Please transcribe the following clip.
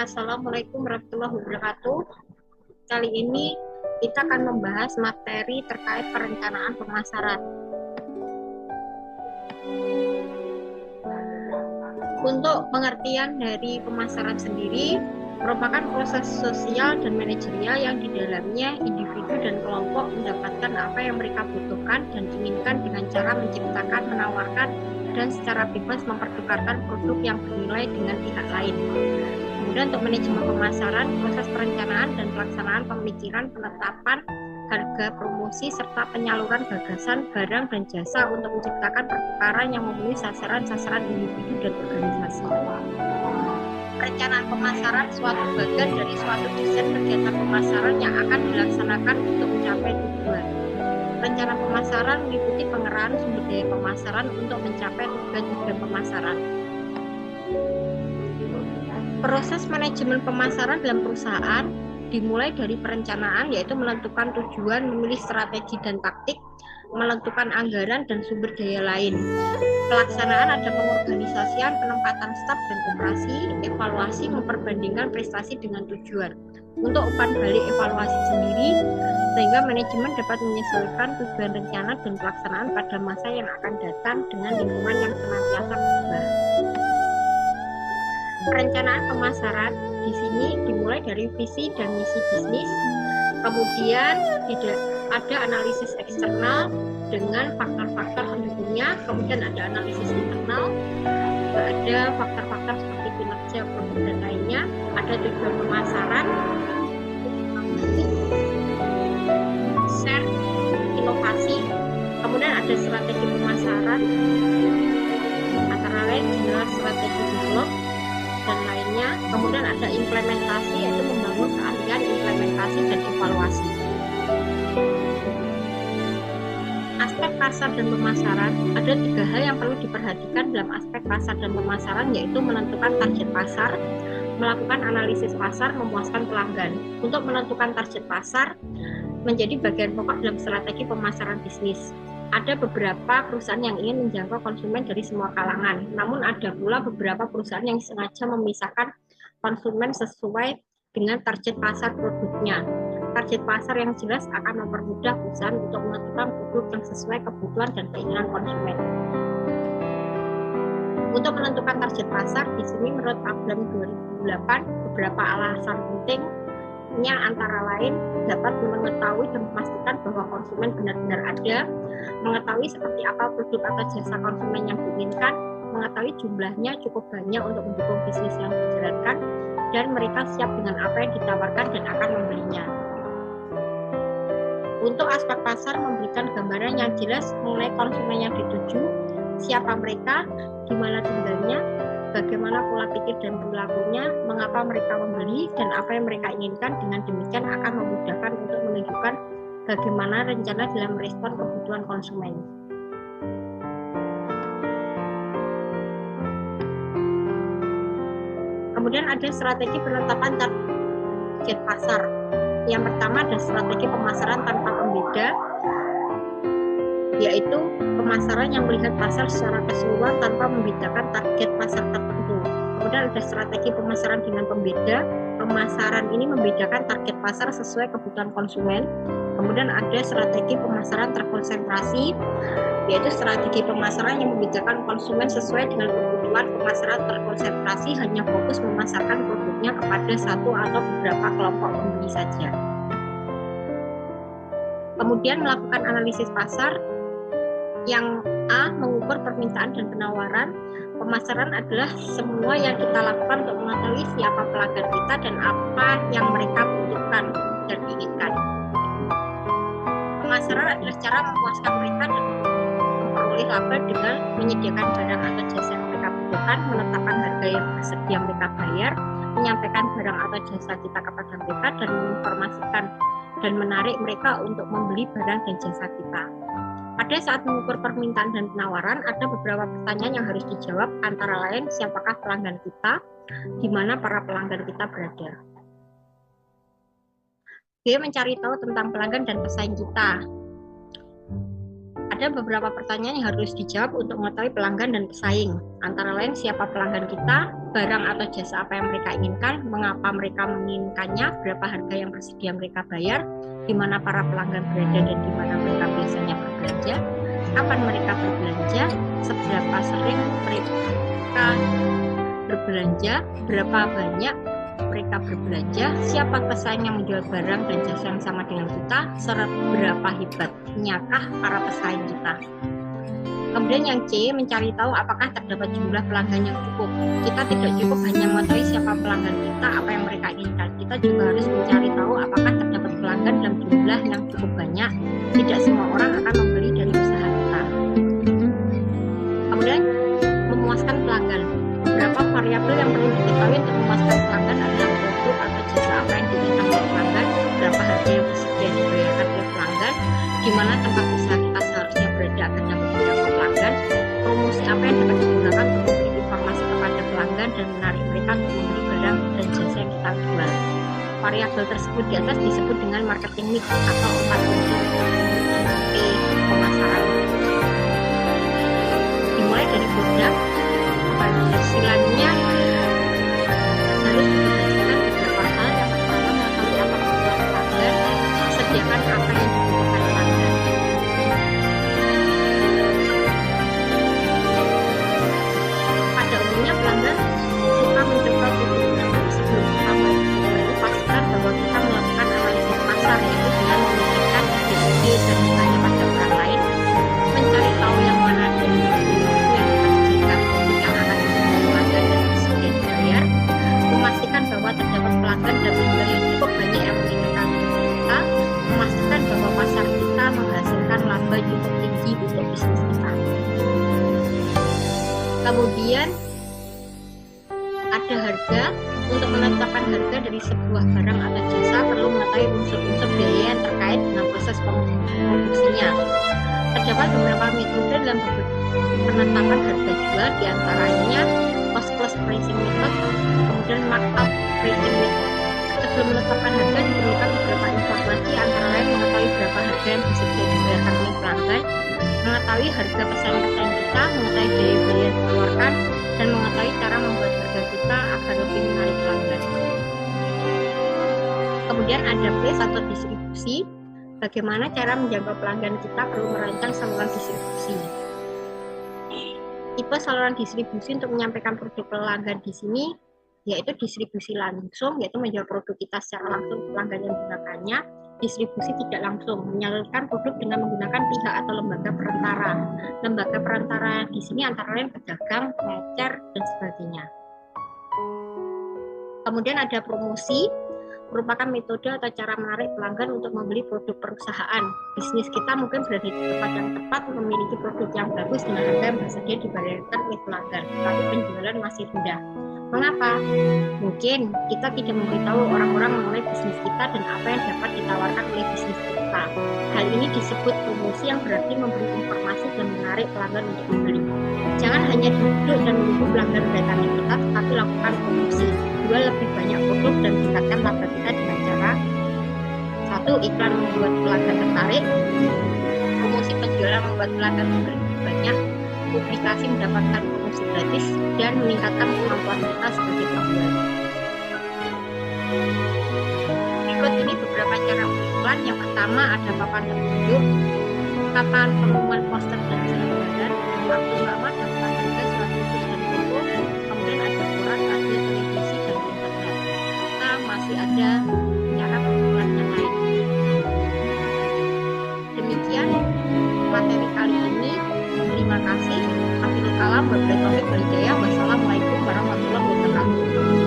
Assalamualaikum warahmatullahi wabarakatuh. Kali ini kita akan membahas materi terkait perencanaan pemasaran. Untuk pengertian dari pemasaran sendiri, merupakan proses sosial dan manajerial yang di dalamnya individu dan kelompok mendapatkan apa yang mereka butuhkan dan inginkan dengan cara menciptakan, menawarkan, dan secara bebas mempertukarkan produk yang bernilai dengan pihak lain. Kemudian untuk manajemen pemasaran, proses perencanaan dan pelaksanaan pemikiran, penetapan harga, promosi, serta penyaluran gagasan, barang, dan jasa untuk menciptakan pertukaran yang memenuhi sasaran-sasaran individu dan organisasi. Perencanaan pemasaran suatu bagian dari suatu desain kegiatan pemasaran yang akan dilaksanakan untuk mencapai tujuan. Perencanaan pemasaran meliputi pengerahan sumber daya pemasaran untuk mencapai tujuan pemasaran. Proses manajemen pemasaran dalam perusahaan dimulai dari perencanaan, yaitu menentukan tujuan, memilih strategi dan taktik, menentukan anggaran dan sumber daya lain. Pelaksanaan ada pengorganisasian, penempatan staf dan operasi, evaluasi, memperbandingkan prestasi dengan tujuan. Untuk umpan balik evaluasi sendiri, sehingga manajemen dapat menyesuaikan tujuan rencana dan pelaksanaan pada masa yang akan datang dengan lingkungan yang senantiasa berubah. Perencanaan pemasaran di sini dimulai dari visi dan misi bisnis, kemudian ada analisis eksternal dengan faktor-faktor pendukungnya, kemudian ada analisis internal, juga ada faktor-faktor seperti kinerja produk dan lainnya, ada tujuan pemasaran, share, inovasi, kemudian ada strategi pemasaran, antara lain jelas strategi develop dan lainnya, kemudian ada implementasi, yaitu membangun keahlian implementasi dan evaluasi. Aspek pasar dan pemasaran, ada 3 hal yang perlu diperhatikan dalam aspek pasar dan pemasaran, yaitu menentukan target pasar, melakukan analisis pasar, memuaskan pelanggan. Untuk menentukan target pasar menjadi bagian pokok dalam strategi pemasaran bisnis. Ada beberapa perusahaan yang ingin menjangkau konsumen dari semua kalangan, namun ada pula beberapa perusahaan yang sengaja memisahkan konsumen sesuai dengan target pasar produknya. Target pasar yang jelas akan mempermudah perusahaan untuk menentukan produk yang sesuai kebutuhan dan keinginan konsumen. Untuk menentukan target pasar, di sini menurut Abram 2008, beberapa alasan pentingnya antara lain dapat mengetahui dan memastikan bahwa konsumen benar-benar ada, mengetahui seperti apa produk atau jasa konsumen yang diinginkan, mengetahui jumlahnya cukup banyak untuk mendukung bisnis yang dijalankan, dan mereka siap dengan apa yang ditawarkan dan akan membelinya. Untuk aspek pasar memberikan gambaran yang jelas mengenai konsumen yang dituju, siapa mereka, di mana tinggalnya, bagaimana pola pikir dan perilakunya, mengapa mereka membeli, dan apa yang mereka inginkan. Dengan demikian akan memudahkan untuk menunjukkan bagaimana rencana dalam merespon kebutuhan konsumen. Kemudian ada strategi penetapan target pasar. Yang pertama ada strategi pemasaran tanpa pembeda, yaitu pemasaran yang melihat pasar secara keseluruhan tanpa membedakan target pasar tertentu. Kemudian ada strategi pemasaran dengan pembeda. Pemasaran ini membedakan target pasar sesuai kebutuhan konsumen. Kemudian ada strategi pemasaran terkonsentrasi, yaitu strategi pemasaran yang membedakan konsumen sesuai dengan kebutuhan. Pemasaran terkonsentrasi hanya fokus memasarkan produknya kepada satu atau beberapa kelompok pembeli saja. Kemudian melakukan analisis pasar. Yang A, mengukur permintaan dan penawaran. Pemasaran adalah semua yang kita lakukan untuk mengetahui siapa pelanggan kita dan apa yang mereka butuhkan dan inginkan. Pemasaran adalah cara memuaskan mereka dan memperoleh laba dengan menyediakan barang atau jasa yang mereka butuhkan, menetapkan harga yang bersedia mereka bayar, menyampaikan barang atau jasa kita kepada mereka, dan menginformasikan dan menarik mereka untuk membeli barang dan jasa kita. Pada saat mengukur permintaan dan penawaran, ada beberapa pertanyaan yang harus dijawab, antara lain siapakah pelanggan kita, di mana para pelanggan kita berada. B, mencari tahu tentang pelanggan dan pesaing kita. Ada beberapa pertanyaan yang harus dijawab untuk mengetahui pelanggan dan pesaing. Antara lain, siapa pelanggan kita, barang atau jasa apa yang mereka inginkan, mengapa mereka menginginkannya, berapa harga yang bersedia mereka bayar, di mana para pelanggan berada dan di mana mereka biasanya berbelanja, kapan mereka berbelanja, seberapa sering mereka berbelanja, berapa banyak mereka berbelanja, siapa pesaing yang menjual barang dan jasa yang sama dengan kita, serta berapa hebatnyakah para pesaing kita. Kemudian yang C, mencari tahu apakah terdapat jumlah pelanggan yang cukup. Kita tidak cukup hanya mengetahui siapa pelanggan kita, apa yang mereka inginkan. Kita juga harus mencari tahu apakah terdapat pelanggan dalam jumlah yang cukup banyak. Tidak semua orang akan membeli dari usaha kita. Kemudian memuaskan pelanggan. Beberapa variabel yang perlu diketahui untuk memuaskan pelanggan adalah produk atau jasa apa yang diinginkan oleh pelanggan, berapa harga yang bersedia dibayarkan oleh pelanggan, di mana tempat usaha kita seharusnya berada agar dapat menjangkau pelanggan, promosi apa yang dapat digunakan untuk memberi informasi kepada pelanggan dan menarik mereka untuk membeli barang dan jasa yang kita jual. Variabel tersebut di atas disebut dengan marketing mix atau 4 unsur pemasaran. Dimulai dari produk, penghasilannya harus diperhatikan beberapa hal. Yang pertama, mengetahui apa kebutuhan pelanggan, sediakan apa yang dibutuhkan pelanggan. Pada umumnya pelanggan suka mencoba produk sebelum kita membeli. Pastikan bahwa kita melakukan analisis pasar, yaitu dengan memikirkan ide dan nilainya pada orang lain, mencari tahu yang mana dari memastikan bahwa terdapat pelanggan dan jumlah yang cukup banyak yang menginginkan kita, memastikan bahwa pasar kita menghasilkan laba cukup tinggi untuk bisnis kita. Kemudian ada harga. Untuk menetapkan harga dari sebuah barang atau jasa perlu mengetahui unsur-unsur biaya yang terkait dengan proses produksinya. Terdapat beberapa metode dalam penetapan harga jual, diantaranya cost plus pricing method, kemudian markup pricing method. Sebelum menetapkan harga diperlukan beberapa informasi, antara lain mengetahui berapa harga yang bersedia dibayarkan oleh pelanggan, mengetahui harga pesaing-pesaing kita, mengetahui biaya-biaya yang dikeluarkan, dan mengetahui cara membuat harga kita agar lebih menarik pelanggan. Kemudian ada place atau distribusi. Bagaimana cara menjangkau pelanggan kita, perlu merancang saluran distribusi. Tipe saluran distribusi untuk menyampaikan produk pelanggan di sini yaitu distribusi langsung, yaitu menjual produk kita secara langsung ke pelanggan yang menggunakannya. Distribusi tidak langsung, menyalurkan produk dengan menggunakan pihak atau lembaga perantara. Lembaga perantara di sini antara lain pedagang, pengecer, dan sebagainya. Kemudian ada promosi, merupakan metode atau cara menarik pelanggan untuk membeli produk perusahaan. Bisnis kita mungkin berada di tempat yang tepat, memiliki produk yang bagus dengan harga yang bersedia dibayarkan oleh pelanggan, tapi penjualan masih rendah. Mengapa? Mungkin kita tidak memberitahu orang-orang mengenai bisnis kita dan apa yang dapat ditawarkan oleh bisnis kita. Hal ini disebut promosi, yang berarti memberi informasi dan menarik pelanggan untuk membeli. Jangan hanya duduk dan menunggu pelanggan mendatangi kita, tetapi lakukan promosi. Jual lebih banyak produk dan tingkatkan laba kita dengan cara: 1. Iklan membuat pelanggan tertarik. Promosi penjualan membuat pelanggan membeli lebih banyak. Publikasi mendapatkan promosi gratis, dan meningkatkan kemampuan kita sebagai pemjual. Berikut ini beberapa cara iklan. Yang pertama ada papan petunjuk, papan pengumuman, poster dan selebaran, waktu lama dan harga, surat khusus dan foto. Kemudian ada koran, radio, televisi, dan internet. Kita masih ada cara pengumpulan yang lain. Demikian materi kali ini. Terima kasih. Wassalamualaikum warahmatullahi wabarakatuh.